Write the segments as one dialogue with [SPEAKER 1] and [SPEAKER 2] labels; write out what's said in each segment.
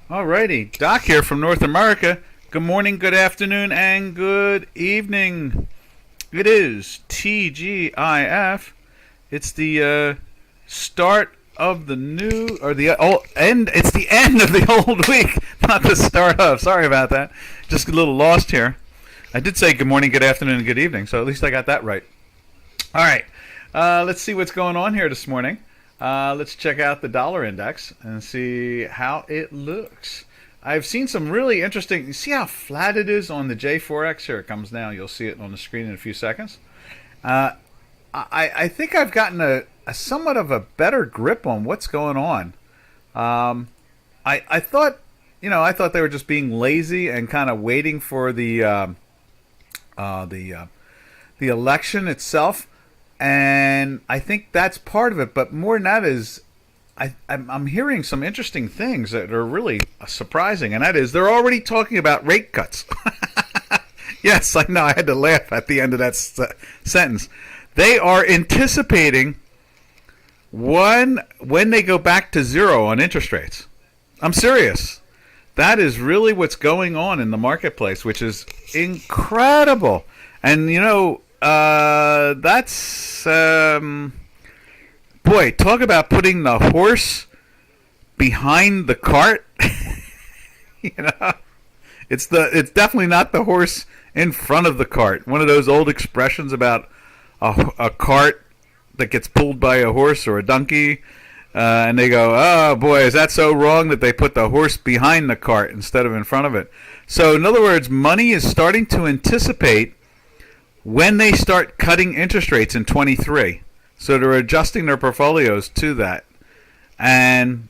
[SPEAKER 1] Alrighty, Doc here from North America. Good morning, good afternoon, and good evening. It is TGIF. It's the start of the new or the old end. It's the end of the old week, not the start of. Sorry about that. Just a little lost here. I did say good morning, good afternoon, and good evening, so at least I got that right. All right, let's see what's going on here this morning. Let's check out the dollar index and see how it looks. I've seen some really interesting. You see how flat it is on the J4X? Here it comes now. You'll see it on the screen in a few seconds. Uh, I think I've gotten a somewhat of a better grip on what's going on. I thought, I thought they were just being lazy and kind of waiting for uh, the uh, the election itself, and I think that's part of it. But more than that is, I'm hearing some interesting things that are really surprising, and that is they're already talking about rate cuts. Yes, I know. I had to laugh at the end of that sentence. They are anticipating when they go back to zero on interest rates. I'm serious. That is really what's going on in the marketplace, which is incredible. And that's boy, talk about putting the horse behind the cart. you know, it's definitely not the horse in front of the cart. One of those old expressions about a cart that gets pulled by a horse or a donkey, and they go, "Oh boy, is that so wrong that they put the horse behind the cart instead of in front of it?" So, in other words, money is starting to anticipate when they start cutting interest rates in 23. So they're adjusting their portfolios to that. And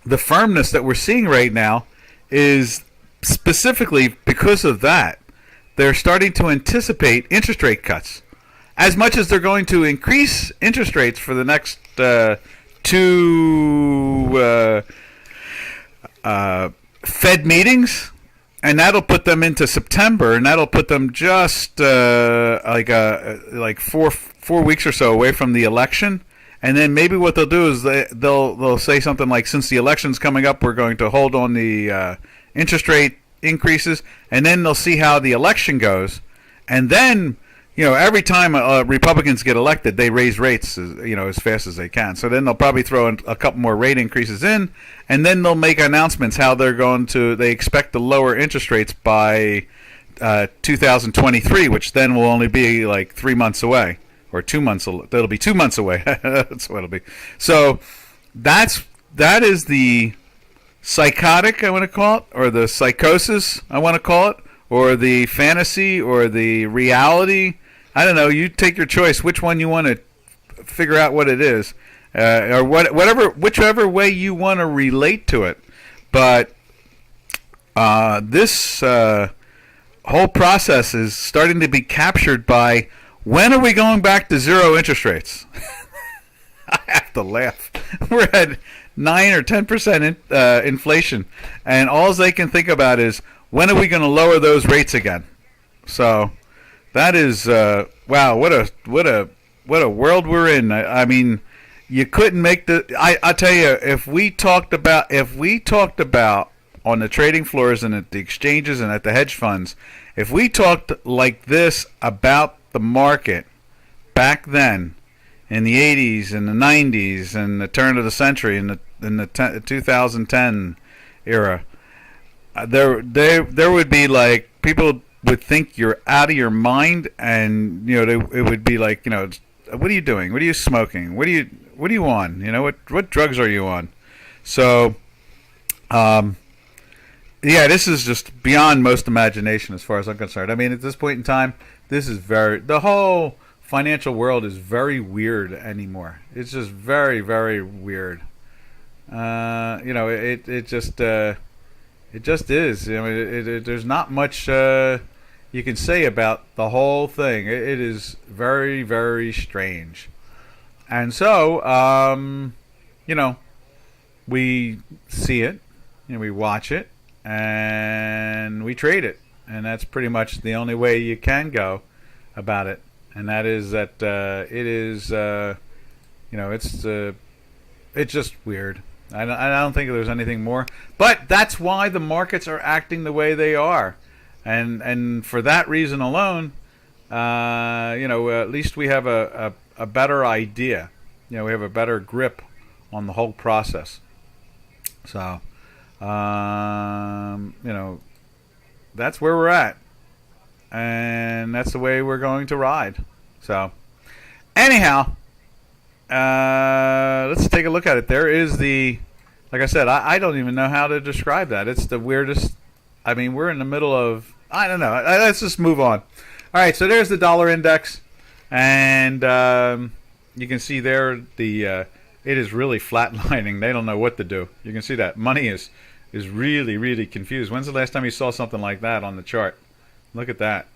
[SPEAKER 1] the firmness that we're seeing right now is specifically because of that. They're starting to anticipate interest rate cuts. As much as they're going to increase interest rates for the next two Fed meetings, and that'll put them into September, and that'll put them just like 4 weeks or so away from the election. And then maybe what they'll do is they'll say something like, since the election's coming up, we're going to hold on the interest rate increases, and then they'll see how the election goes, and then every time Republicans get elected, they raise rates as fast as they can. So then they'll probably throw in a couple more rate increases in, and then they'll make announcements how they expect to lower interest rates by 2023, which then will only be like 3 months away, or 2 months. That'll be 2 months away. That's what it'll be. So that is the psychotic, I want to call it, or the psychosis, I want to call it, or the fantasy, or the reality. I don't know. You take your choice. Which one you want to figure out what it is, or whichever way you want to relate to it. But this whole process is starting to be captured by, when are we going back to zero interest rates? I have to laugh. We're at 9 or 10% inflation, and all they can think about is, when are we going to lower those rates again? So that is wow. What a world we're in. I mean, you couldn't make I tell you, if we talked about on the trading floors and at the exchanges and at the hedge funds, if we talked like this about the market back then, in the 80s and the 90s and the turn of the century, in the 2010 era, there would be like, people would think you're out of your mind, and it would be like, what are you doing? What are you smoking? What are you on? What drugs are you on? So yeah, this is just beyond most imagination as far as I'm concerned. I mean, at this point in time, the whole financial world is very weird anymore. It's just very, very weird. It just is. I mean, there's not much you can say about the whole thing. It is very, very strange. And so, we see it, we watch it, and we trade it. And that's pretty much the only way you can go about it. And that is that it is, it's just weird. I don't think there's anything more. But that's why the markets are acting the way they are, and for that reason alone, at least we have a better idea. We have a better grip on the whole process. So, that's where we're at, and that's the way we're going to ride. So, anyhow, let's take a look at it. There is like I said, I don't even know how to describe that. It's the weirdest. I mean, we're in the middle of, I don't know. Let's just move on. All right, so there's the dollar index, and you can see there it is really flatlining. They don't know what to do. You can see that money is really, really confused. When's the last time you saw something like that on the chart? Look at that.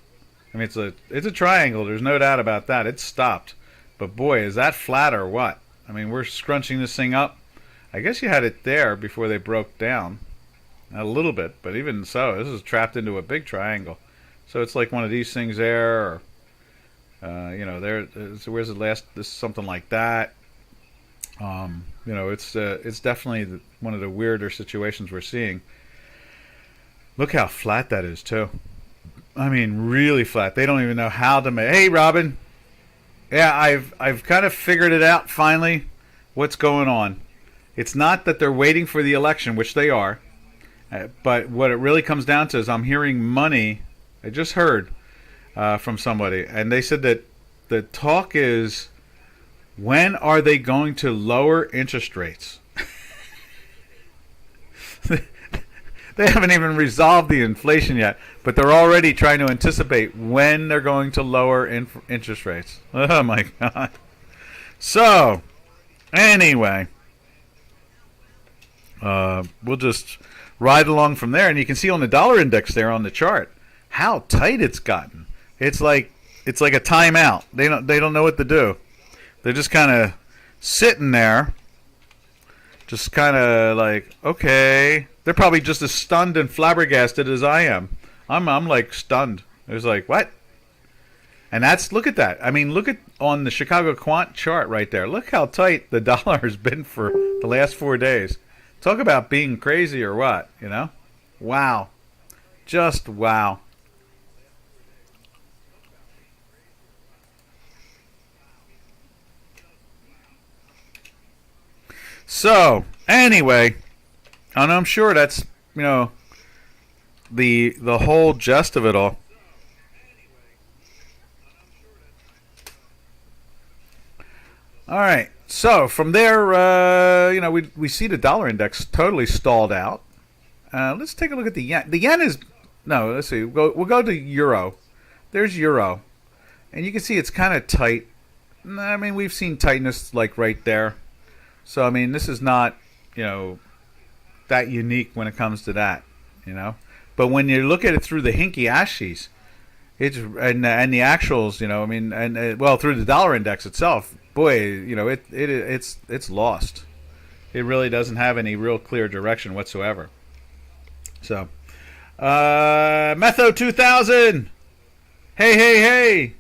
[SPEAKER 1] I mean, it's a triangle. There's no doubt about that. It's stopped. But boy, is that flat or what? I mean, we're scrunching this thing up. I guess you had it there before they broke down a little bit, but even so, this is trapped into a big triangle. So it's like one of these things there, or there. So where's the last? This something like that. It's definitely one of the weirder situations we're seeing. Look how flat that is too. I mean, really flat. They don't even know how to make. Hey, Robin. Yeah, I've kind of figured it out finally. What's going on? It's not that they're waiting for the election, which they are, but what it really comes down to is I'm hearing money. I just heard from somebody, and they said that the talk is, when are they going to lower interest rates? They haven't even resolved the inflation yet, but they're already trying to anticipate when they're going to lower interest rates. Oh, my God. So, anyway, we'll just ride along from there. And you can see on the dollar index there on the chart how tight it's gotten. It's like a timeout. They don't know what to do. They're just kind of sitting there, just kind of like, okay. They're probably just as stunned and flabbergasted as I am. I'm like stunned. It was like, what? And look at that. I mean, look at on the Chicago Quant chart right there. Look how tight the dollar has been for the last 4 days. Talk about being crazy or what, Wow. Just wow. So, anyway, and I'm sure that's, the whole gist of it all. All right. So from there, we see the dollar index totally stalled out. Let's take a look at the yen. The yen is no. Let's see. We'll go to euro. There's euro, and you can see it's kind of tight. I mean, we've seen tightness like right there. So I mean, this is not that unique when it comes to that. But when you look at it through the hinky ashies, it's and the actuals, I mean, and through the dollar index itself, boy, it's lost. It really doesn't have any real clear direction whatsoever. So, Metho 2000. Hey,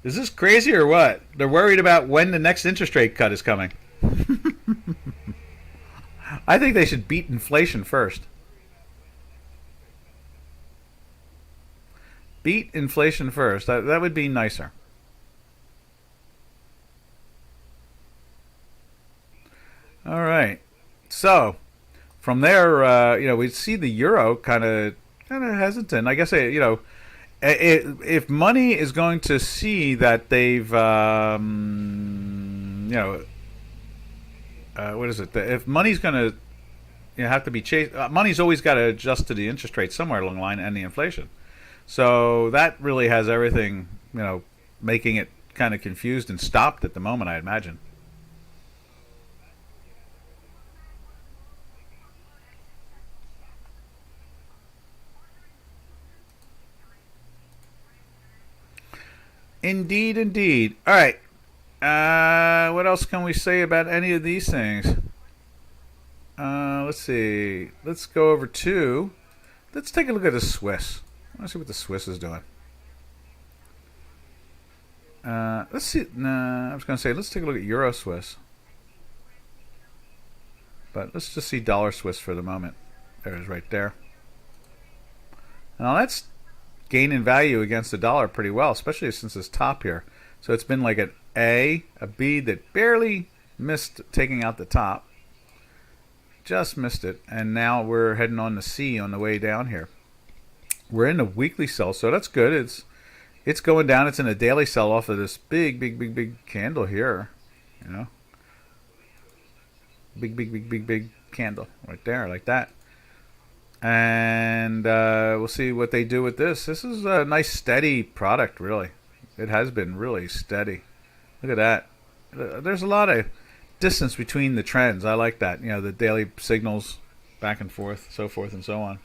[SPEAKER 1] is this crazy or what? They're worried about when the next interest rate cut is coming. I think they should beat inflation first. Beat inflation first. That would be nicer. All right. So from there, we see the euro kind of hesitant. I guess if money is going to see that they've what is it? If money's going to have to be chased, money's always got to adjust to the interest rate somewhere along the line and the inflation. So that really has everything, making it kind of confused and stopped at the moment, I imagine. Indeed. All right. What else can we say about any of these things? Let's see. Let's go over to. Let's take a look at the Swiss. Let's see what the Swiss is doing. Let's see. Nah, I was going to say let's take a look at Euro Swiss. But let's just see dollar Swiss for the moment. There it is right there. Now that's gaining value against the dollar pretty well, especially since this top here. So it's been like an A, a B that barely missed taking out the top. Just missed it. And now we're heading on to C on the way down here. We're in the weekly sell, so that's good. It's going down. It's in a daily sell off of this big candle here. You know? Big candle right there, like that. And we'll see what they do with this. This is a nice steady product, really. It has been really steady. Look at that. There's a lot of distance between the trends. I like that. You know, the daily signals back and forth, so forth and so on.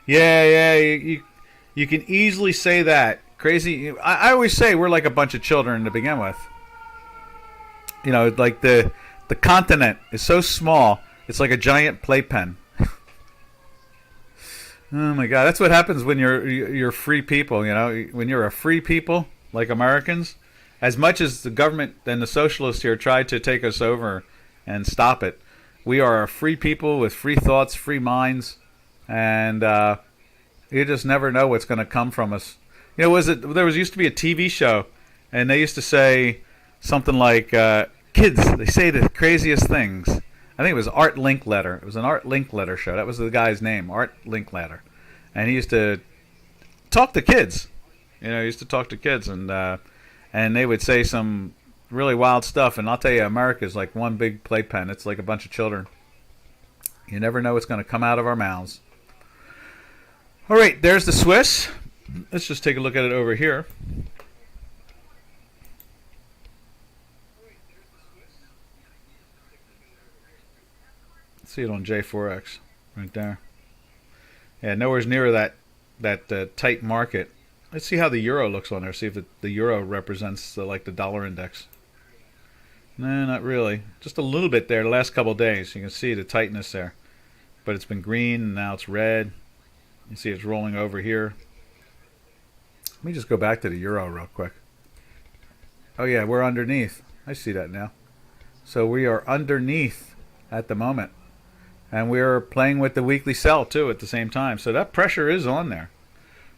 [SPEAKER 1] Yeah, you can easily say that. Crazy. I always say we're like a bunch of children to begin with. You know, like the continent is so small, it's like a giant playpen. Oh my God, that's what happens when you're free people. You know, when you're a free people like Americans, as much as the government and the socialists here try to take us over and stop it, we are a free people with free thoughts, free minds, and you just never know what's going to come from us. You know, there used to be a TV show, and they used to say something like, "Kids, they say the craziest things." I think it was Art Linkletter. It was an Art Linkletter show. That was the guy's name, Art Linkletter. And he used to talk to kids. You know, he used to talk to kids, and they would say some really wild stuff. And I'll tell you, America's like one big playpen. It's like a bunch of children. You never know what's going to come out of our mouths. All right, there's the Swiss. Let's just take a look at it over here. See it on J4X right there. Yeah, nowhere's near that tight market. Let's see how the euro looks on there. See if the euro represents like the dollar index. No, not really. Just a little bit there the last couple of days. You can see the tightness there. But it's been green and now it's red. You see it's rolling over here. Let me just go back to the euro real quick. Oh yeah, we're underneath. I see that now. So we are underneath at the moment. And we're playing with the weekly sell too at the same time. So that pressure is on there.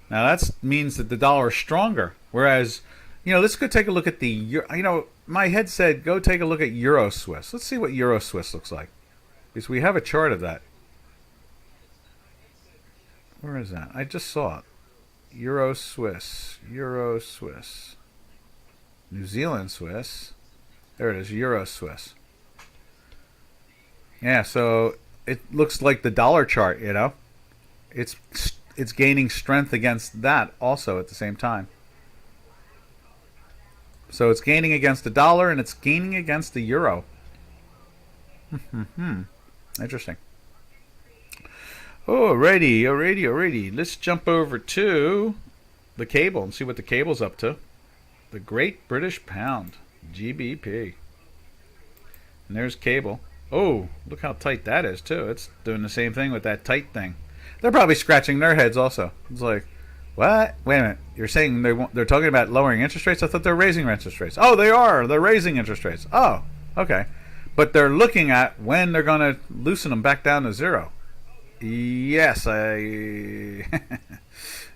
[SPEAKER 1] Now that means that the dollar is stronger. Whereas, you know, let's go take a look at the euro. You know, my head said go take a look at Euro Swiss. Let's see what Euro Swiss looks like. Because we have a chart of that. Where is that? I just saw it. Euro Swiss. Euro Swiss. New Zealand Swiss. There it is. Euro Swiss. Yeah, so it looks like the dollar chart, you know. It's gaining strength against that also at the same time. So it's gaining against the dollar and it's gaining against the euro. Interesting. Alrighty. Let's jump over to the cable and see what the cable's up to. The Great British Pound, GBP. And there's cable. Oh, look how tight that is too. It's doing the same thing with that tight thing. They're probably scratching their heads also. It's like, what? Wait a minute. You're saying they're talking about lowering interest rates? I thought they're raising interest rates. Oh, they are. They're raising interest rates. Oh, okay. But they're looking at when they're going to loosen them back down to zero. Yes, yeah,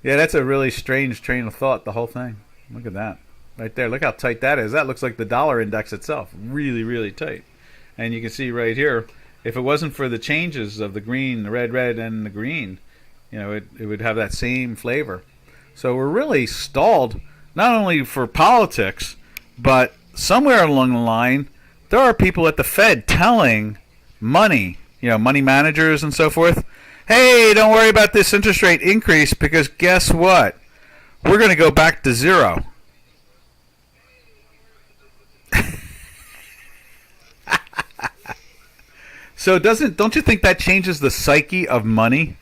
[SPEAKER 1] that's a really strange train of thought, the whole thing. Look at that. Right there. Look how tight that is. That looks like the dollar index itself. Really, really tight. And you can see right here, if it wasn't for the changes of the green, the red, and the green, you know, it would have that same flavor. So we're really stalled, not only for politics, but somewhere along the line, there are people at the Fed telling money managers and so forth, hey, don't worry about this interest rate increase because guess what? We're going to go back to zero. So don't you think that changes the psyche of money?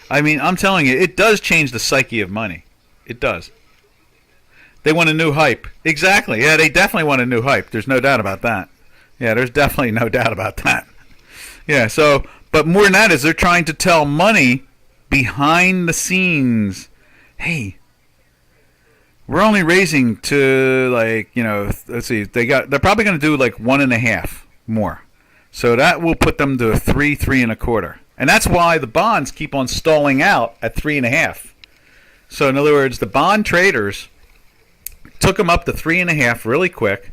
[SPEAKER 1] I mean, I'm telling you, it does change the psyche of money. It does. They want a new hype. Exactly. Yeah, they definitely want a new hype. There's no doubt about that. Yeah, there's definitely no doubt about that. Yeah, so, but more than that is they're trying to tell money behind the scenes, hey, we're only raising to like, let's see, they're probably going to do like 1.5 more. So that will put them to a 3.25, and that's why the bonds keep on stalling out at 3.5. So in other words, the bond traders took them up to 3.5 really quick,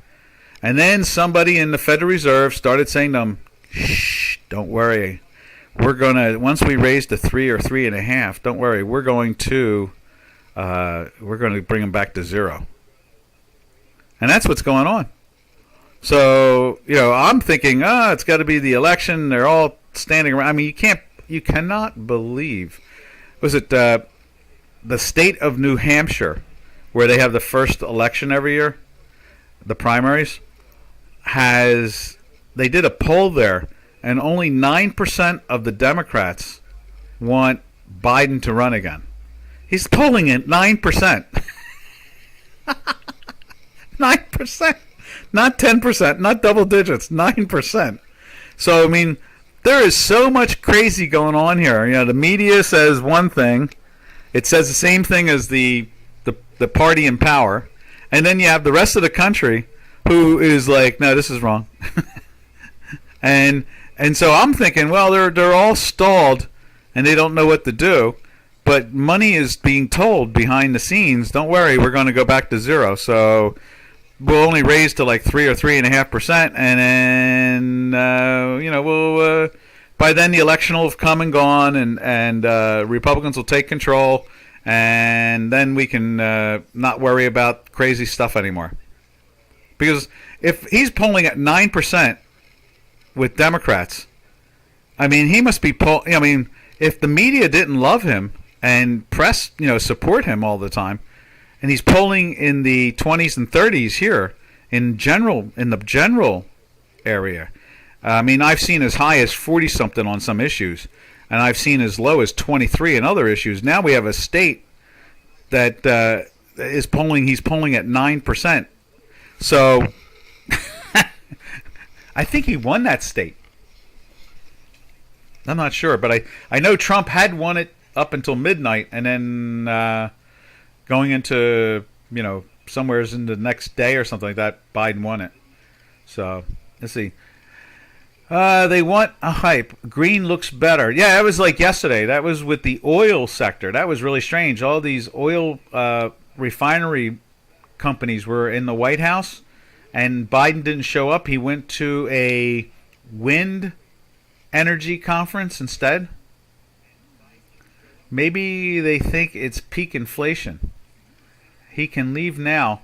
[SPEAKER 1] and then somebody in the Federal Reserve started saying to them, "Shh, don't worry. Once we raise to 3 or 3.5, don't worry. We're going to bring them back to zero." And that's what's going on. So, I'm thinking, it's got to be the election. They're all standing around. I mean, you cannot believe. Was it the state of New Hampshire, where they have the first election every year, the primaries, they did a poll there, and only 9% of the Democrats want Biden to run again. He's polling at 9%. 9%. Not 10%, not double digits, 9%. So, I mean, there is so much crazy going on here. The media says one thing. It says the same thing as the party in power. And then you have the rest of the country who is like, no, this is wrong. and so I'm thinking, well, they're all stalled and they don't know what to do. But money is being told behind the scenes, don't worry, we're going to go back to zero. So we'll only raise to like 3 or 3.5%, and then we'll by then the election will have come and gone, and Republicans will take control, and then we can not worry about crazy stuff anymore. Because if he's polling at 9% with Democrats, I mean, he must be I mean, if the media didn't love him and press support him all the time, and he's polling in the 20s and 30s here in the general area. I mean, I've seen as high as 40-something on some issues, and I've seen as low as 23 in other issues. Now we have a state that is polling. He's polling at 9%. So I think he won that state. I'm not sure, but I know Trump had won it up until midnight, and then going into, somewheres in the next day or something like that, Biden won it. So, let's see. They want a hype. Green looks better. Yeah, that was like yesterday. That was with the oil sector. That was really strange. All these oil refinery companies were in the White House, and Biden didn't show up. He went to a wind energy conference instead. Maybe they think it's peak inflation. He can leave now.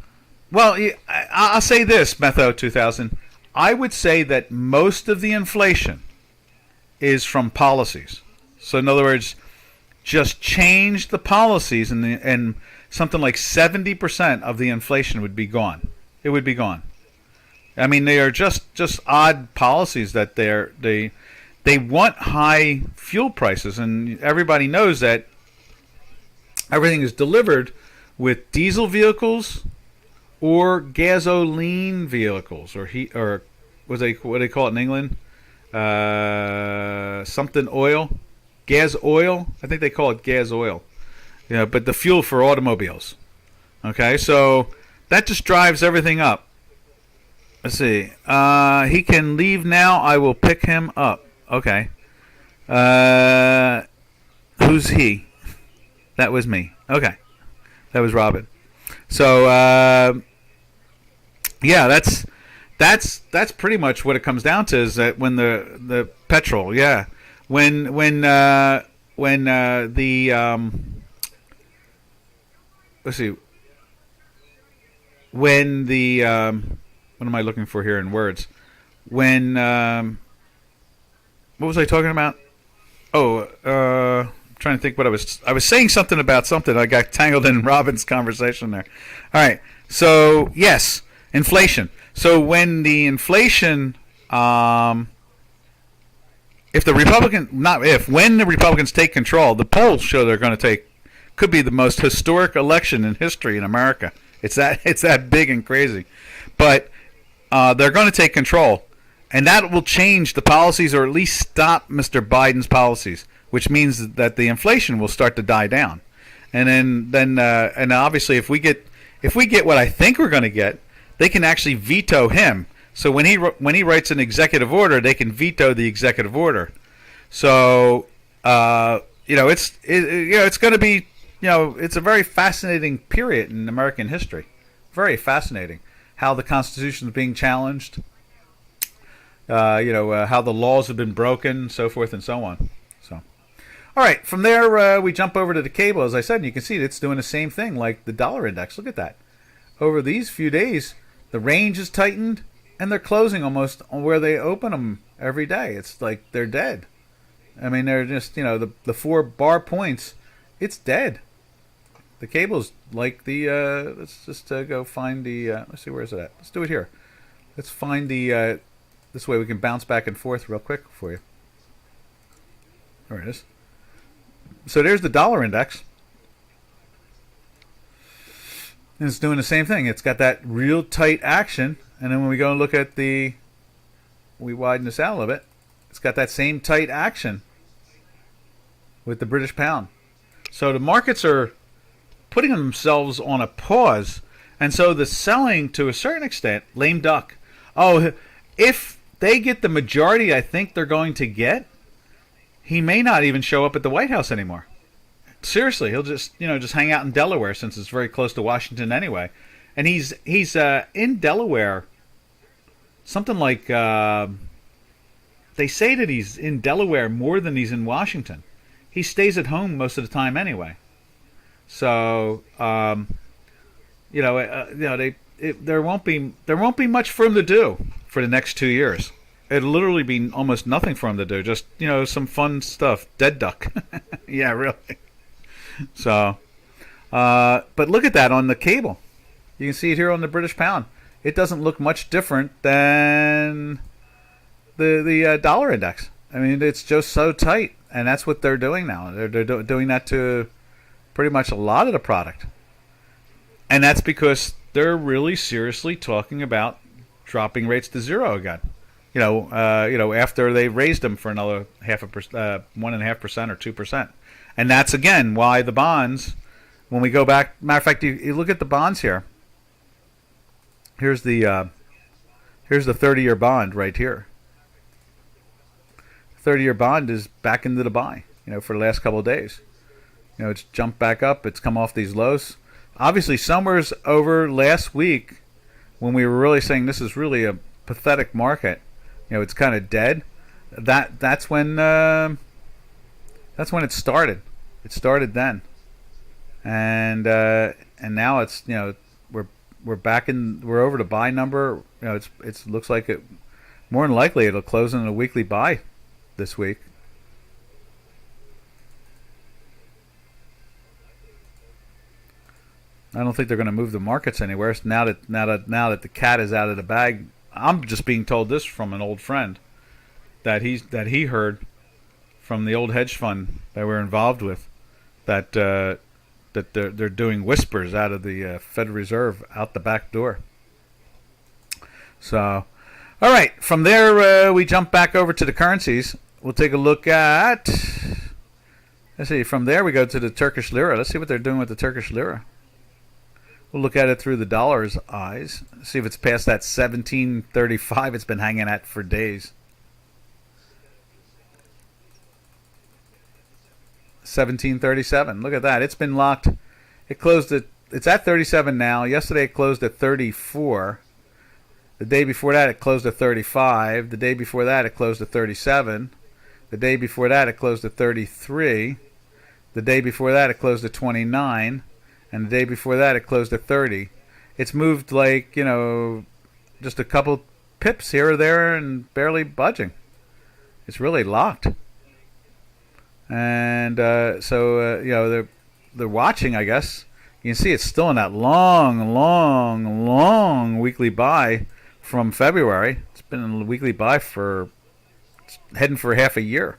[SPEAKER 1] Well, I'll say this, Metho 2000. I would say that most of the inflation is from policies. So in other words, just change the policies, and something like 70% of the inflation would be gone. It would be gone. I mean, they are just odd policies that they want high fuel prices, and everybody knows that everything is delivered with diesel vehicles or gasoline vehicles, or what they call it in England, something oil, gas oil. I think they call it gas oil. But the fuel for automobiles. Okay, so that just drives everything up. Let's see. He can leave now. I will pick him up. Okay. Who's he? That was me. Okay. That was Robin. So, yeah, that's pretty much what it comes down to, is that when the petrol, yeah, when the let's see, when the what am I looking for here in words? When what was I talking about? Oh, trying to think what I was saying something about something. I got tangled in Robin's conversation there. All right. So, yes, inflation. So when the inflation when the Republicans take control, the polls show they're going to could be the most historic election in history in America. It's that big and crazy. But they're going to take control, and that will change the policies, or at least stop Mr. Biden's policies, which means that the inflation will start to die down. And then obviously if we get what I think we're going to get, they can actually veto him. So when he writes an executive order, they can veto the executive order. So it's going to be it's a very fascinating period in American history. Very fascinating how the Constitution is being challenged. How the laws have been broken, so forth and so on. So, all right, from there we jump over to the cable. As I said, and you can see it's doing the same thing like the dollar index. Look at that. Over these few days, the range is tightened, and they're closing almost on where they open them every day. It's like they're dead. I mean, they're just the 4 bar points. It's dead. The cable's like the. Let's just go find the. Let's see, where is it at? Let's do it here. Let's find the. This way we can bounce back and forth real quick for you. There it is. So there's the dollar index. And it's doing the same thing. It's got that real tight action. And then when we go and look at we widen this out a little bit. It's got that same tight action with the British pound. So the markets are putting themselves on a pause. And so the selling, to a certain extent, lame duck. Oh, if they get the majority I think they're going to get, he may not even show up at the White House anymore. Seriously, he'll just hang out in Delaware, since it's very close to Washington anyway. And he's in Delaware. Something like they say that he's in Delaware more than he's in Washington. He stays at home most of the time anyway. So there won't be much for him to do for the next 2 years. It'll literally be almost nothing for him to do. Just some fun stuff. Dead duck. Yeah, really. So, but look at that on the cable. You can see it here on the British pound. It doesn't look much different than the dollar index. I mean, it's just so tight, and that's what they're doing now. They're doing that to pretty much a lot of the product, and that's because they're really seriously talking about dropping rates to zero again. After they raised them for another 1.5% or 2%, and that's again why the bonds. When we go back, matter of fact, you look at the bonds here. Here's the 30-year bond right here. 30-year bond is back into the buy. For the last couple of days. It's jumped back up. It's come off these lows. Obviously, somewhere's over last week when we were really saying this is really a pathetic market. It's kind of dead. That's when it started. It started then, and now it's we're back in. We're over the buy number. It looks like it. More than likely, it'll close in a weekly buy this week. I don't think they're going to move the markets anywhere. Now that the cat is out of the bag, I'm just being told this from an old friend that he heard from the old hedge fund that we're involved with that they're doing whispers out of the Federal Reserve out the back door. So, all right, from there we jump back over to the currencies. We'll take a look at. Let's see. From there we go to the Turkish lira. Let's see what they're doing with the Turkish lira. We'll look at it through the dollar's eyes. See if it's past that 17.35 it's been hanging at for days. 17.37. Look at that. It's been locked. It closed at. It's at 37 now. Yesterday it closed at 34. The day before that it closed at 35. The day before that it closed at 37. The day before that it closed at 33. The day before that it closed at 29. And the day before that, it closed at 30. It's moved like, just a couple pips here or there and barely budging. It's really locked. And they're watching, I guess. You can see it's still in that long weekly buy from February. It's been in a weekly buy it's heading for half a year.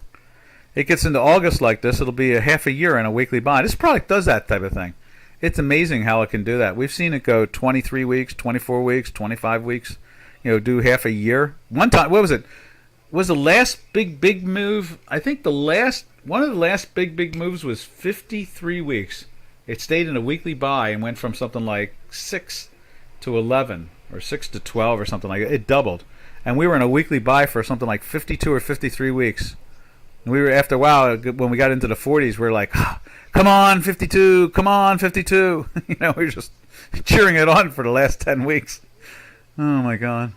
[SPEAKER 1] It gets into August like this, it'll be a half a year in a weekly buy. This product does that type of thing. It's amazing how it can do that. We've seen it go 23 weeks, 24 weeks, 25 weeks, do half a year. One time, what was it? Was the last big move, I think one of the last big moves was 53 weeks. It stayed in a weekly buy and went from something like 6 to 11 or 6 to 12 or something like that. It doubled, and we were in a weekly buy for something like 52 or 53 weeks. And we were, after a while, when we got into the 40s, we were like, come on 52, come on 52. We were just cheering it on for the last 10 weeks. Oh my god.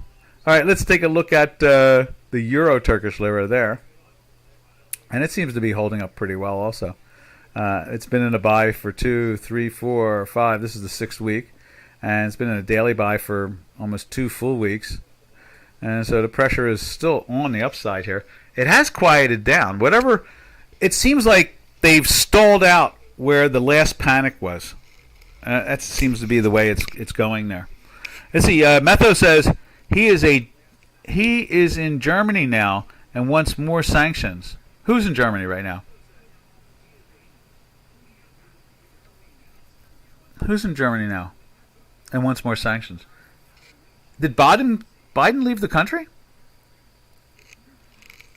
[SPEAKER 1] All right, let's take a look at the Euro Turkish lira there, and it seems to be holding up pretty well also. It's been in a buy for 2, 3, 4, 5. This is the 6th week, and it's been in a daily buy for almost 2 full weeks. And so the pressure is still on the upside here. It has quieted down. Whatever, it seems like they've stalled out where the last panic was. That seems to be the way it's going there. Let's see. Metho says he is in Germany now and wants more sanctions. Who's in Germany right now? Who's in Germany now and wants more sanctions? Did Biden leave the country?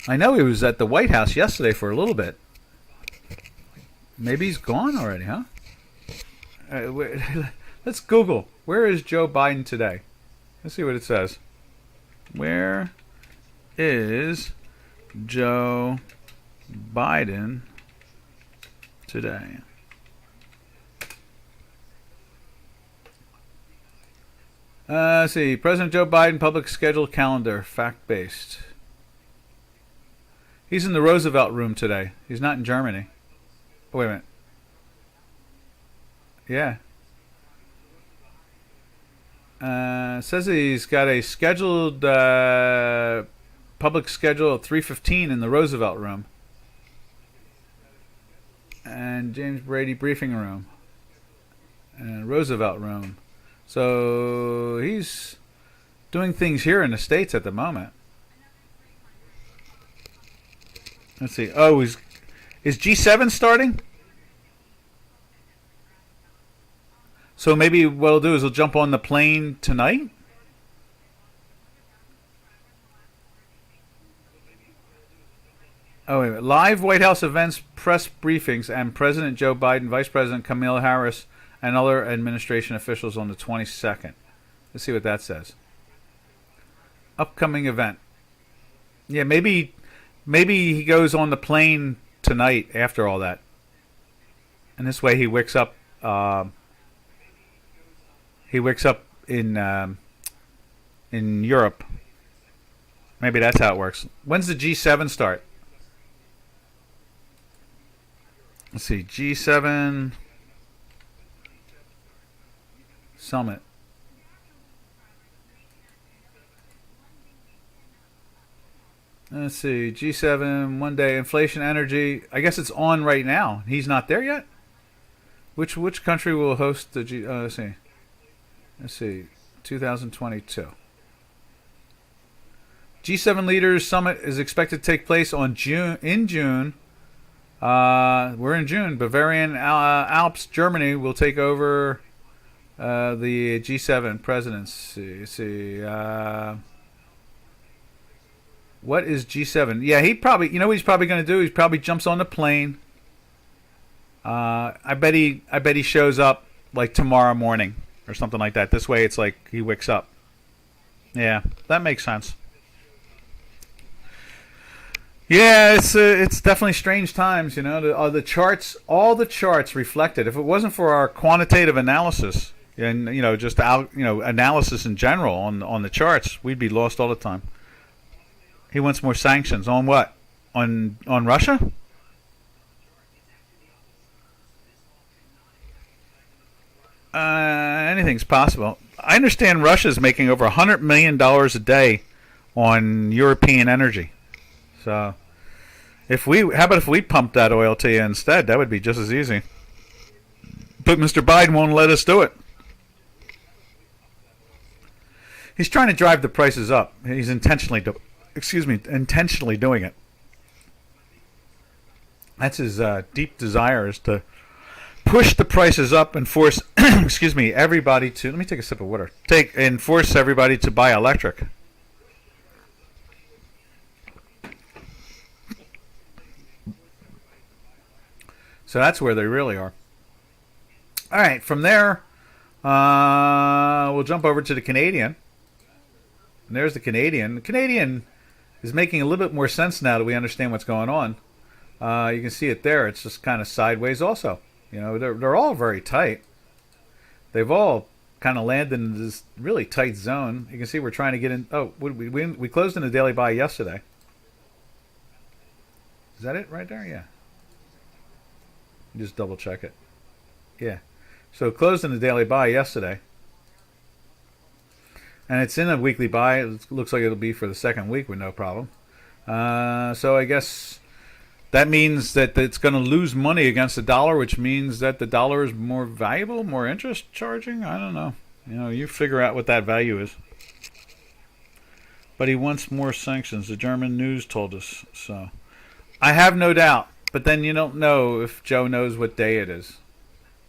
[SPEAKER 1] I know he was at the White House yesterday for a little bit. Maybe he's gone already, huh? Let's Google. Where is Joe Biden today? Let's see what it says. Where is Joe Biden today? Let's see. President Joe Biden public schedule calendar, fact-based. He's in the Roosevelt room today. He's not in Germany. Oh, wait a minute. Yeah. Says he's got a scheduled public schedule at 3:15 in the Roosevelt room. And James Brady briefing room. And Roosevelt room. So he's doing things here in the States at the moment. Let's see. Oh, is G7 starting? So maybe what he'll do is he'll jump on the plane tonight? Oh, wait a minute. Live White House events, press briefings, and President Joe Biden, Vice President Kamala Harris, and other administration officials on the 22nd. Let's see what that says. Upcoming event. Yeah, maybe he goes on the plane tonight after all that, and this way he wakes up. He wakes up in Europe. Maybe that's how it works. When's the G7 start? Let's see, G7 summit. Let's see, G7 one day inflation energy. I guess it's on right now. He's not there yet. Which country will host the G? Let's see, 2022. G7 leaders summit is expected to take place in June. We're in June. Bavarian Alps, Germany will take over the G7 presidency. Let's see. What is G7? Yeah, he probably. You know what he's probably going to do? He probably jumps on the plane. I bet he shows up like tomorrow morning or something like that. This way, it's like he wakes up. Yeah, that makes sense. Yeah, it's definitely strange times. You know, the charts, all the charts reflected. If it wasn't for our quantitative analysis and just analysis in general on the charts, we'd be lost all the time. He wants more sanctions on what? On Russia? Anything's possible. I understand Russia's making over $100 million a day on European energy. So, how about if we pumped that oil to you instead? That would be just as easy. But Mr. Biden won't let us do it. He's trying to drive the prices up. He's intentionally doing it. That's his deep desire, is to push the prices up and force everybody to. Let me take a sip of water. Force everybody to buy electric. So that's where they really are. All right, from there, we'll jump over to the Canadian. And there's the Canadian. The Canadian is making a little bit more sense now that we understand what's going on. You can see it there. It's just kind of sideways also. You know, they're all very tight. They've all kind of landed in this really tight zone. You can see we're trying to get in. Oh, we closed in the daily buy yesterday. Is that it right there? Yeah. Just double check it. Yeah. So it closed in the daily buy yesterday. And it's in a weekly buy. It looks like it'll be for the second week with no problem. So I guess that means that it's going to lose money against the dollar, which means that the dollar is more valuable, more interest charging. I don't know. You know, you figure out what that value is. But he wants more sanctions. The German news told us so. I have no doubt. But then you don't know if Joe knows what day it is.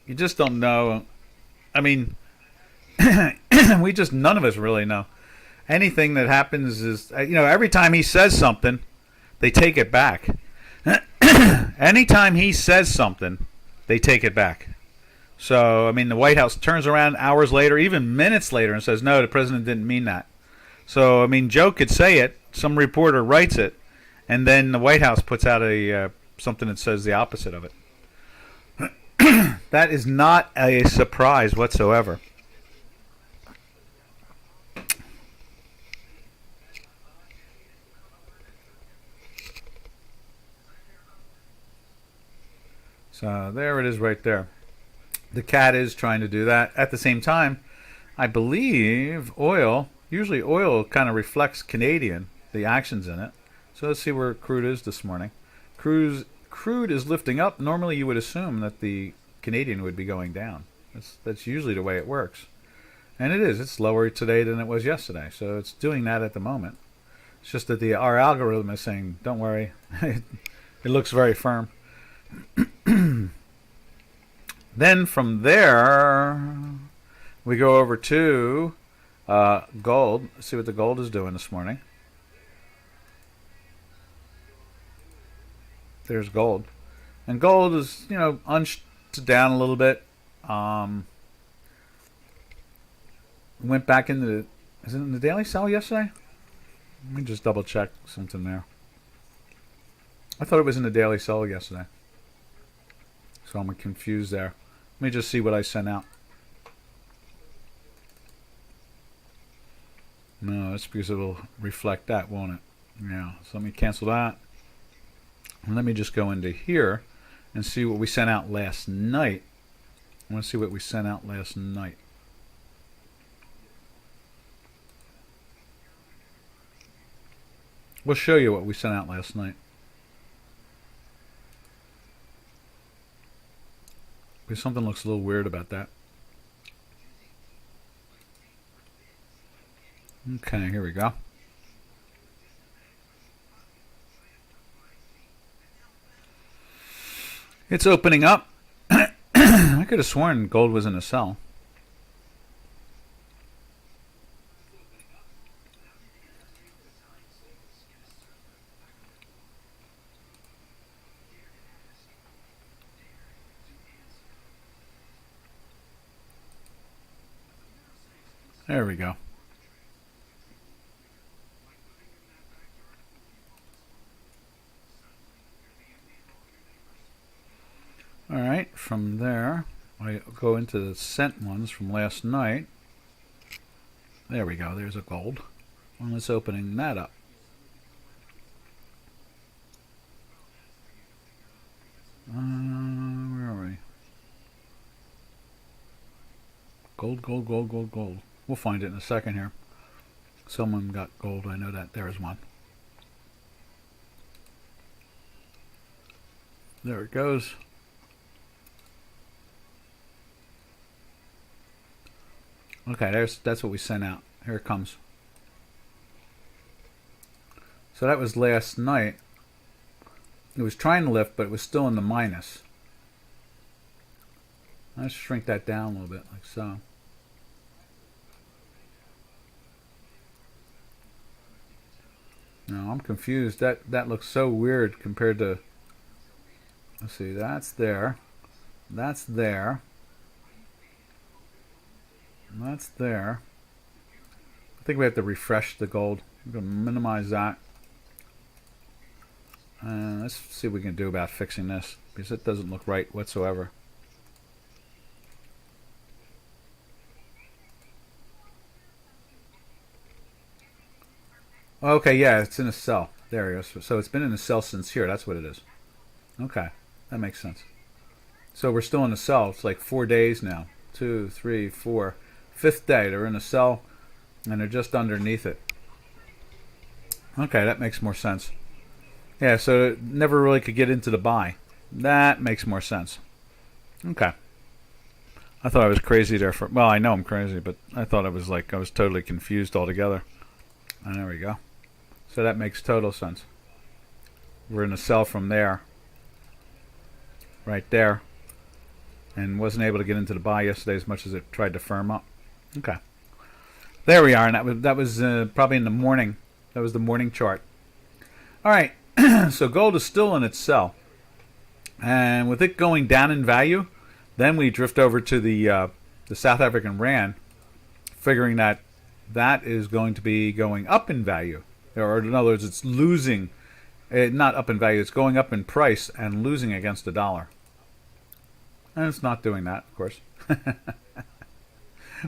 [SPEAKER 1] You just don't know. I mean, none of us really know. Anything that happens is, you know, every time he says something, they take it back. Anytime he says something, they take it back. So, I mean, the White House turns around hours later, even minutes later, and says, no, the president didn't mean that. So, I mean, Joe could say it, some reporter writes it, and then the White House puts out a something that says the opposite of it. That is not a surprise whatsoever. So there it is right there. The cat is trying to do that. At the same time, I believe usually oil kind of reflects Canadian, the actions in it. So let's see where crude is this morning. Crude is lifting up. Normally you would assume that the Canadian would be going down. That's usually the way it works. And it is. It's lower today than it was yesterday. So it's doing that at the moment. It's just that our algorithm is saying, don't worry. It looks very firm. Then from there, we go over to gold. Let's see what the gold is doing this morning. There's gold. And gold is, you know, unched down a little bit. Went back into the... Is it in the daily sell yesterday? Let me just double check something there. I thought it was in the daily sell yesterday. So I'm confused there. Let me just see what I sent out. No, that's because it will reflect that, won't it? Yeah. So let me cancel that. And let me just go into here and see what we sent out last night. I want to see what we sent out last night. We'll show you what we sent out last night. Because something looks a little weird about that. Okay, here we go. It's opening up. I could have sworn gold was in a sell. There we go. Alright, from there, I go into the cent ones from last night. There we go, there's a gold. And let's opening that up. Where are we? Gold, gold, gold, gold, gold. We'll find it in a second here. Someone got gold, I know that. There's one. There it goes. Okay, that's what we sent out. Here it comes. So that was last night. It was trying to lift, but it was still in the minus. Let's shrink that down a little bit, like so. No, I'm confused. That looks so weird compared to... Let's see, that's there. That's there. That's there. But think we have to refresh the gold. I'm going to minimize that. Let's see what we can do about fixing this, because it doesn't look right whatsoever. Okay, yeah, it's in a cell. There it goes. So it's been in a cell since here. That's what it is. Okay, that makes sense. So we're still in a cell. It's like 4 days now. 2, 3, 4. 5th day. They're in a cell, and they're just underneath it. Okay, that makes more sense. Yeah, so it never really could get into the buy. That makes more sense. Okay. I thought I was crazy there for... Well, I know I'm crazy, but I thought I was like... I was totally confused altogether. And there we go. So that makes total sense. We're in a cell from there. Right there. And wasn't able to get into the buy yesterday as much as it tried to firm up. Okay. There we are. And that was probably in the morning. That was the morning chart. All right. So gold is still in its sell. And with it going down in value, then we drift over to the South African Rand, figuring that that is going to be going up in value. Or in other words, it's losing, not up in value, it's going up in price and losing against the dollar. And it's not doing that, of course.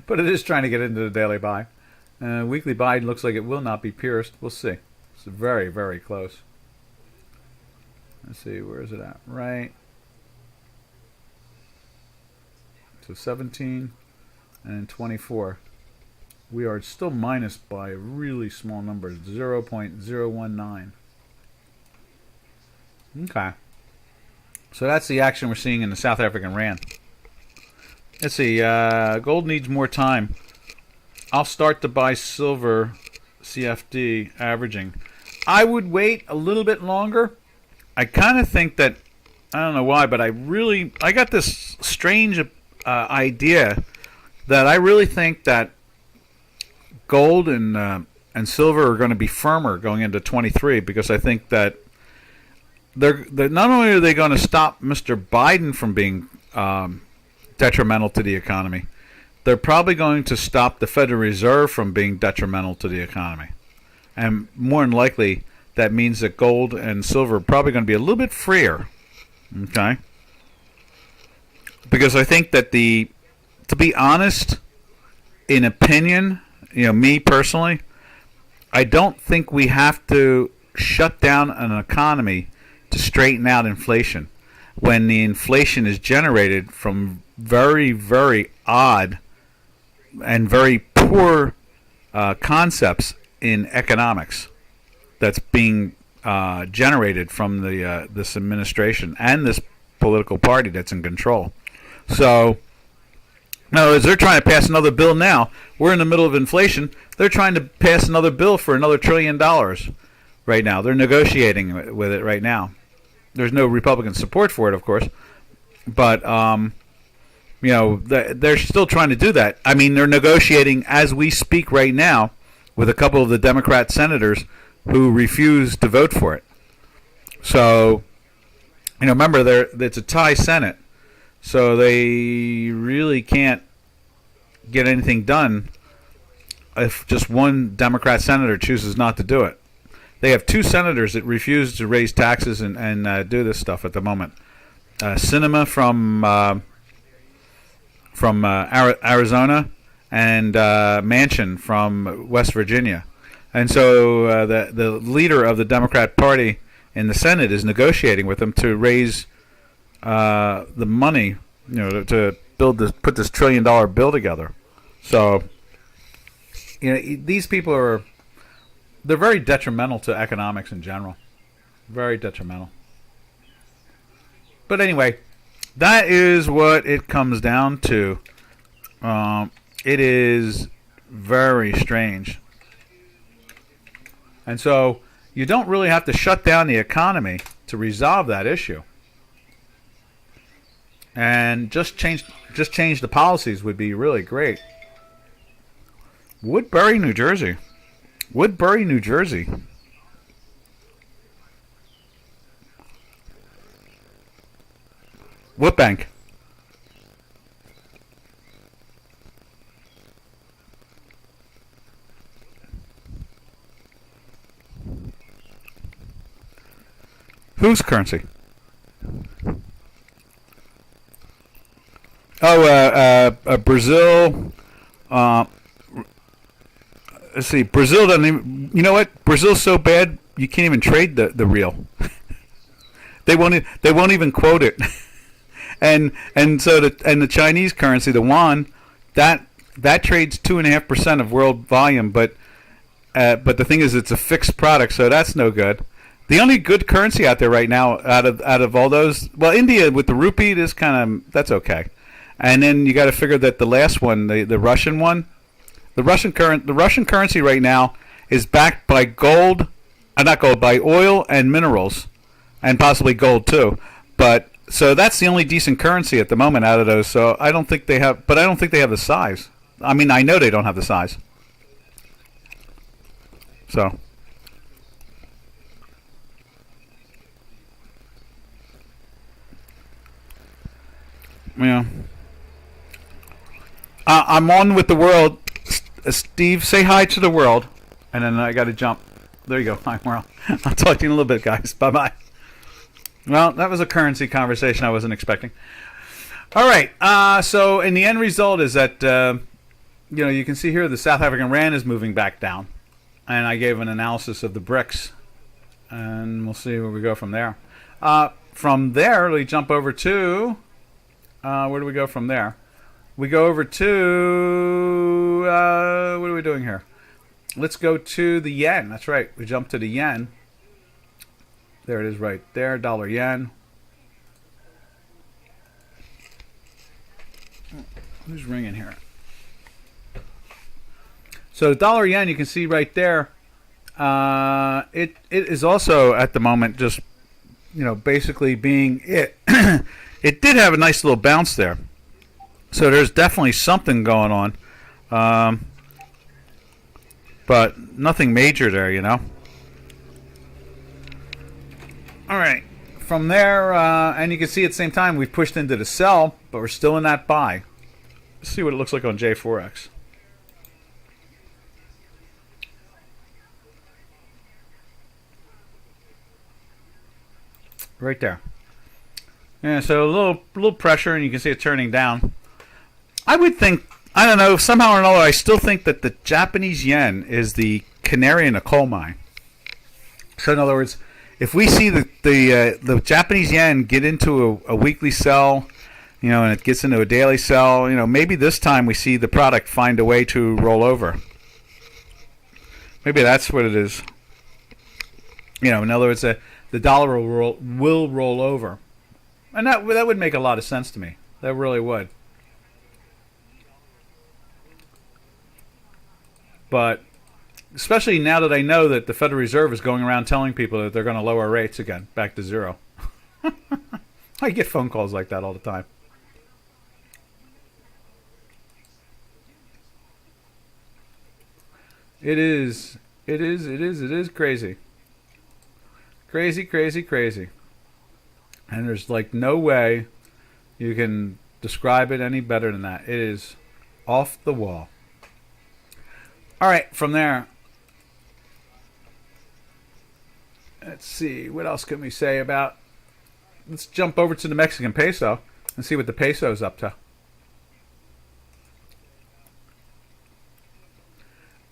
[SPEAKER 1] But it is trying to get into the daily buy. Weekly buy looks like it will not be pierced. We'll see. It's very, very close. Let's see, where is it at? Right. So 17 and 24. We are still minus by a really small number, 0.019. Okay. So that's the action we're seeing in the South African Rand. Let's see, gold needs more time. I'll start to buy silver CFD averaging. I would wait a little bit longer. I kind of think that, I don't know why, but I got this strange idea that I really think that gold and silver are going to be firmer going into 23, because I think that they're not only are they going to stop Mr. Biden from being detrimental to the economy, they're probably going to stop the Federal Reserve from being detrimental to the economy. And more than likely, that means that gold and silver are probably going to be a little bit freer. Okay? Because I think that to be honest, in opinion, me personally, I don't think we have to shut down an economy to straighten out inflation when the inflation is generated from very, very odd and very poor concepts in economics that's being generated from this administration and this political party that's in control. So, in other words, they're trying to pass another bill now. We're in the middle of inflation. They're trying to pass another bill for another $1 trillion right now. They're negotiating with it right now. There's no Republican support for it, of course, but they're still trying to do that. I mean, they're negotiating as we speak right now with a couple of the Democrat senators who refuse to vote for it. So, remember, it's a tie Senate, so they really can't get anything done if just one Democrat senator chooses not to do it. They have 2 senators that refuse to raise taxes and do this stuff at the moment. Sinema from Arizona and Manchin from West Virginia. And so the leader of the Democrat Party in the Senate is negotiating with them to raise the money, to put this $1 trillion bill together. So, these people they're very detrimental to economics in general. Very detrimental. But anyway, that is what it comes down to. It is very strange. And so you don't really have to shut down the economy to resolve that issue. And just change the policies would be really great. Woodbury, New Jersey. Woodbury, New Jersey. What bank? Whose currency? Oh, Brazil. Let's see. Brazil doesn't even. You know what? Brazil's so bad you can't even trade the real. They won't even quote it. So the Chinese currency, the yuan, that trades 2.5% of world volume, but the thing is, it's a fixed product, so that's no good. The only good currency out there right now, out of all those, well, India with the rupee, that's okay, and then you got to figure that the last one, the Russian one, the Russian currency right now is backed by gold, not gold, by oil and minerals, and possibly gold too, but. So that's the only decent currency at the moment out of those. So I don't think they have the size. I mean, I know they don't have the size. So. Yeah. I'm on with the world. Steve, say hi to the world. And then I got to jump. There you go. Hi, world. I'll talk to you in a little bit, guys. Bye-bye. Well, that was a currency conversation I wasn't expecting. All right. So, in the end result is that, you can see here the South African rand is moving back down. And I gave an analysis of the BRICS. And we'll see where we go from there. From there, we jump over to... where do we go from there? We go over to... what are we doing here? Let's go to the yen. That's right. We jump to the yen. There it is right there, dollar yen. Who's ringing here? So the dollar yen, you can see right there, it is also at the moment just, basically being it. It did have a nice little bounce there. So there's definitely something going on. But nothing major there, All right, from there, and you can see at the same time we've pushed into the sell, but we're still in that buy. Let's see what it looks like on J4X. Right there. Yeah, so a little pressure, and you can see it turning down. I would think, I don't know, somehow or another, I still think that the Japanese yen is the canary in a coal mine. So in other words, if we see the Japanese yen get into a weekly sell, and it gets into a daily sell, maybe this time we see the product find a way to roll over. Maybe that's what it is. In other words, the dollar will roll over, and that would make a lot of sense to me. That really would. But especially now that I know that the Federal Reserve is going around telling people that they're going to lower rates again, back to zero. I get phone calls like that all the time. It is crazy. Crazy. And there's like no way you can describe it any better than that. It is off the wall. All right, from there, let's see, what else can we say about... Let's jump over to the Mexican peso and see what the peso is up to.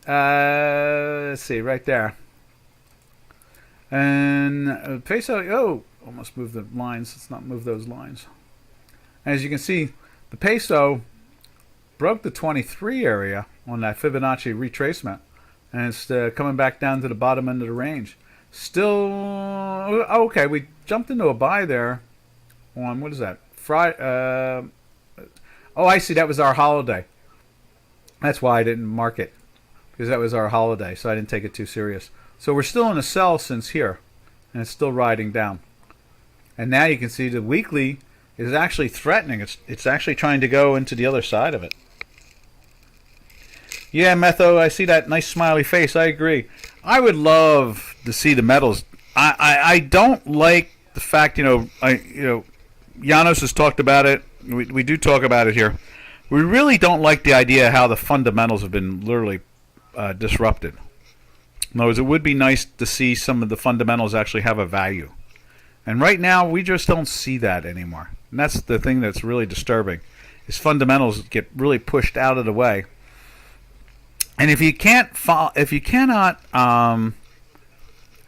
[SPEAKER 1] Let's see, right there. And peso, almost moved the lines. Let's not move those lines. As you can see, the peso broke the 23 area on that Fibonacci retracement, and it's coming back down to the bottom end of the range. Still, okay, we jumped into a buy there on, what is that? Friday. I see, that was our holiday. That's why I didn't mark it, because that was our holiday, so I didn't take it too serious. So we're still in a sell since here, and it's still riding down. And now you can see the weekly is actually threatening. It's actually trying to go into the other side of it. Yeah, Metho, I see that nice smiley face. I agree. I would love to see the metals. I don't like the fact, Janos has talked about it. We do talk about it here. We really don't like the idea how the fundamentals have been literally disrupted. In other words, it would be nice to see some of the fundamentals actually have a value. And right now, we just don't see that anymore. And that's the thing that's really disturbing. Is fundamentals get really pushed out of the way. And if you can't follow, if you cannot,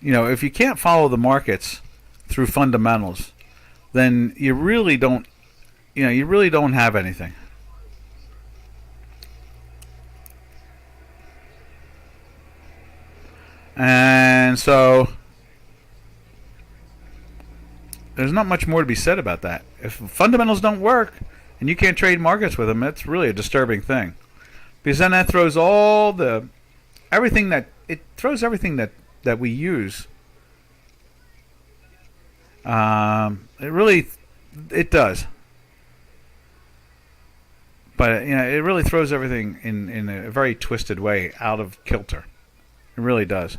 [SPEAKER 1] if you can't follow the markets through fundamentals, then you really don't, you really don't have anything. And so there's not much more to be said about that. If fundamentals don't work and you can't trade markets with them, that's really a disturbing thing. Because then that throws everything that we use. It does. But it really throws everything in a very twisted way out of kilter. It really does.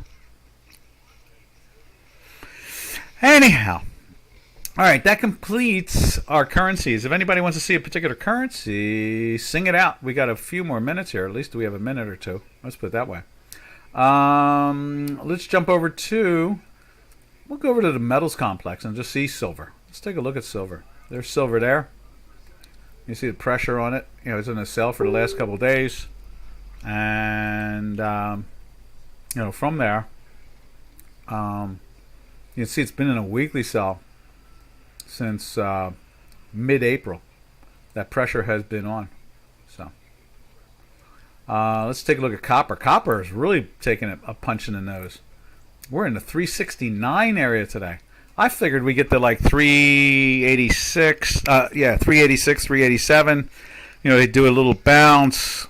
[SPEAKER 1] Anyhow. All right, that completes our currencies. If anybody wants to see a particular currency, sing it out. We got a few more minutes here. At least we have a minute or two. Let's put it that way. Let's jump over to... We'll go over to the metals complex and just see silver. Let's take a look at silver. There's silver there. You see the pressure on it. It's in a sell for the last couple of days. And, from there, you can see it's been in a weekly sell since mid-April. That pressure has been on. So let's take a look at copper. Copper is really taking a punch in the nose. We're in the 369 area today. I figured we get to like 386. 386, 387. They do a little bounce,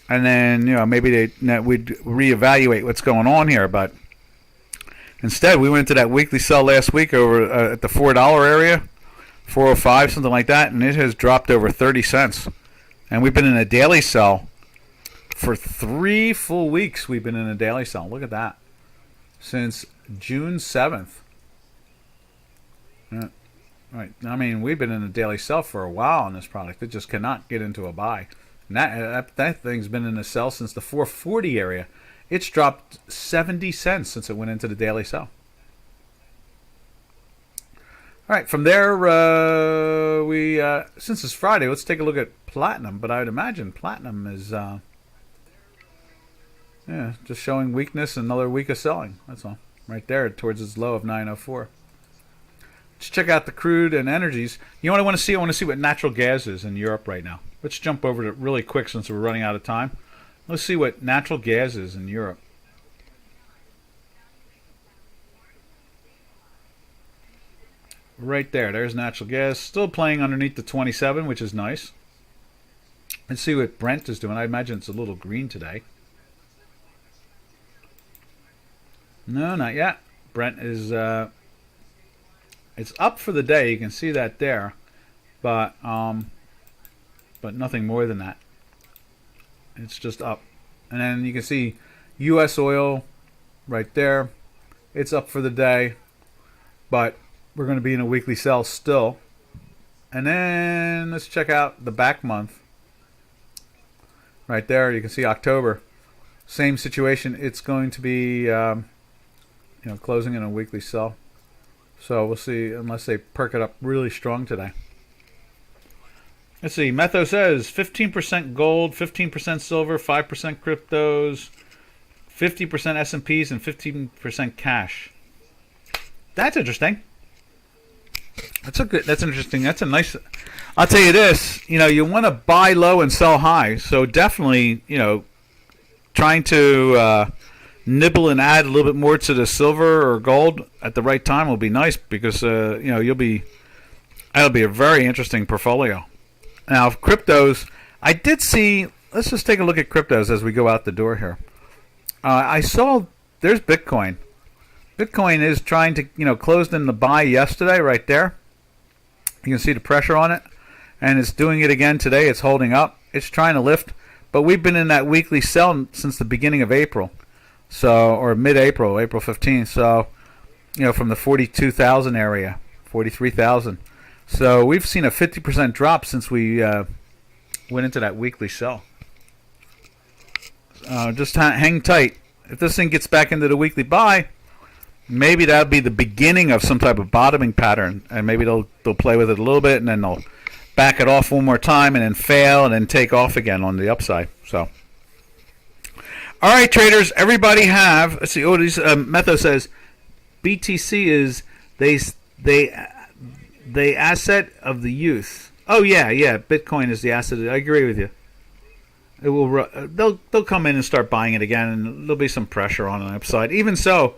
[SPEAKER 1] and then maybe we'd reevaluate what's going on here, but. Instead, we went to that weekly sell last week over at the $4 area, 405, something like that, and it has dropped over 30 cents. And we've been in a daily sell for 3 full weeks. We've been in a daily sell. Look at that. Since June 7th. Yeah. Right. I mean, we've been in a daily sell for a while on this product. It just cannot get into a buy. And that thing's been in a sell since the 440 area. It's dropped 70 cents since it went into the daily sell. All right, from there, since it's Friday, let's take a look at platinum. But I would imagine platinum is, just showing weakness, another week of selling. That's all. Right there, towards its low of 904. Let's check out the crude and energies. You know what I want to see? I want to see what natural gas is in Europe right now. Let's jump over to it really quick since we're running out of time. Let's see what natural gas is in Europe. Right there. There's natural gas. Still playing underneath the 27, which is nice. Let's see what Brent is doing. I imagine it's a little green today. No, not yet. Brent is... it's up for the day. You can see that there. But nothing more than that. It's just up. And then you can see U.S. oil right there. It's up for the day. But we're going to be in a weekly sell still. And then let's check out the back month. Right there, you can see October. Same situation. It's going to be closing in a weekly sell. So we'll see, unless they perk it up really strong today. Let's see. Metho says 15% gold, 15% silver, 5% cryptos, 50% S&Ps, and 15% cash. That's interesting. That's interesting. That's a nice. I'll tell you this. You want to buy low and sell high. So definitely, trying to nibble and add a little bit more to the silver or gold at the right time will be nice because that'll be a very interesting portfolio. Now, cryptos, I did see, let's just take a look at cryptos as we go out the door here. I saw, there's Bitcoin. Bitcoin is trying to, closed in the buy yesterday right there. You can see the pressure on it. And it's doing it again today. It's holding up. It's trying to lift. But we've been in that weekly sell since the beginning of April. So, or mid-April, April 15th. So, from the 42,000 area, 43,000. So we've seen a 50% drop since we went into that weekly sell. Just hang tight. If this thing gets back into the weekly buy, maybe that'll be the beginning of some type of bottoming pattern, and maybe they'll play with it a little bit, and then they'll back it off one more time, and then fail, and then take off again on the upside. So, all right, traders, everybody have. Let's see. Oh, these Metho says BTC is they asset of the youth. Oh yeah, Bitcoin is the asset. I agree with you. It will. They'll come in and start buying it again, and there'll be some pressure on the upside. Even so,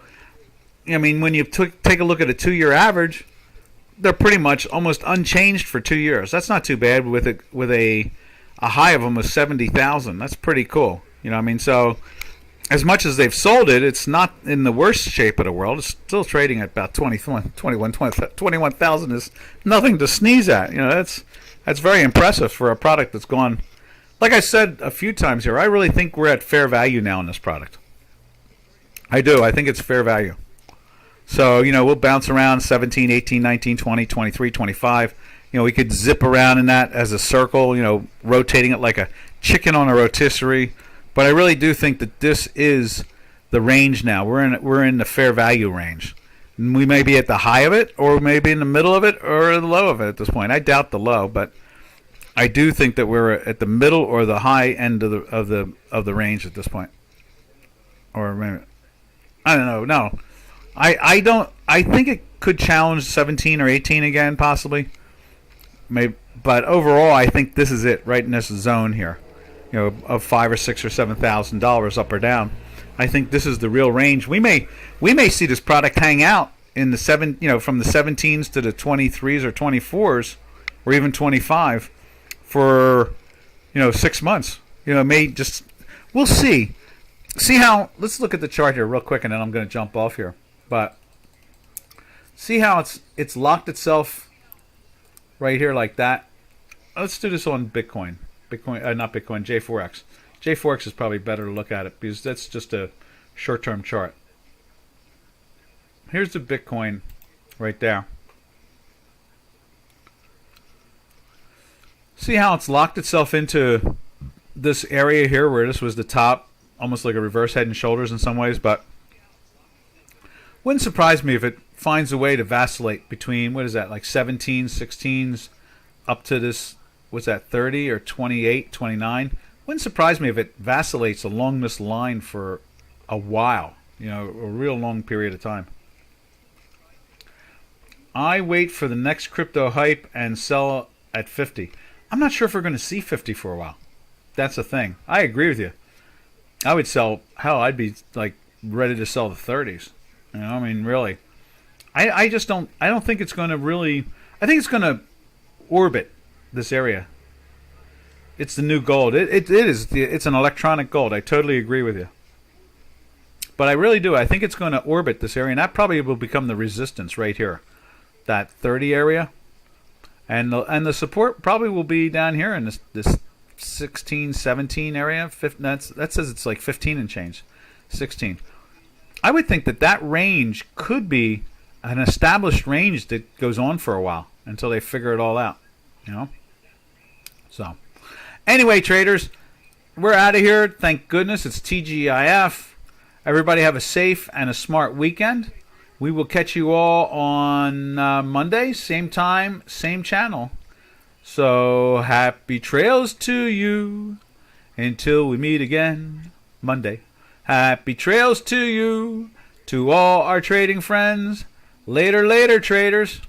[SPEAKER 1] I mean, when you take a look at a 2-year average, they're pretty much almost unchanged for 2 years. That's not too bad with a high of almost 70,000. That's pretty cool. You know what I mean? So as much as they've sold it, it's not in the worst shape of the world. It's still trading at about 21,000 is nothing to sneeze at. You know, that's very impressive for a product that's gone. Like I said a few times here, I really think we're at fair value now in this product. I do. I think it's fair value. So, you know, we'll bounce around 17, 18, 19, 20, 23, 25. You know, we could zip around in that as a circle, you know, rotating it like a chicken on a rotisserie. But I really do think that this is the range now. We're in the fair value range. We may be at the high of it, or maybe in the middle of it, or the low of it at this point. I doubt the low, but I do think that we're at the middle or the high end of the range at this point. Or maybe, I don't know. No, I don't. I think it could challenge 17 or 18 again, possibly. Maybe, but overall, I think this is it, right in this zone here. You know, of $5,000 or $6,000 or $7,000 up or down. I think this is the real range. We may see this product hang out in the from the 17s to the 23s or 24s, or even 25 for 6 months. You know, it may just, we'll see. See how, let's look at the chart here real quick, and then I'm going to jump off here. But see how it's locked itself right here like that. Let's do this on Bitcoin. Not Bitcoin, J4X. J4X is probably better to look at it because that's just a short-term chart. Here's the Bitcoin right there. See how it's locked itself into this area here where this was the top, almost like a reverse head and shoulders in some ways, but wouldn't surprise me if it finds a way to vacillate between, what is that, like 17s, 16s, up to this, what's that, 30 or 28, 29? Wouldn't surprise me if it vacillates along this line for a while, a real long period of time. I wait for the next crypto hype and sell at 50. I'm not sure if we're going to see 50 for a while. That's the thing. I agree with you. I would sell, I'd be like ready to sell the 30s. I mean, really. I just don't, I don't think it's going to really, I think it's going to orbit this area. It's the new gold. It is. It's an electronic gold. I totally agree with you. But I really do. I think it's going to orbit this area, and that probably will become the resistance right here, that 30 area, and the support probably will be down here in this 16, 17 area. That says it's like 15 and change, 16. I would think that range could be an established range that goes on for a while until they figure it all out. So. Anyway, traders, we're out of here. Thank goodness it's TGIF. Everybody have a safe and a smart weekend. We will catch you all on Monday, same time, same channel. So happy trails to you until we meet again Monday. Happy trails to you, to all our trading friends. Later, traders.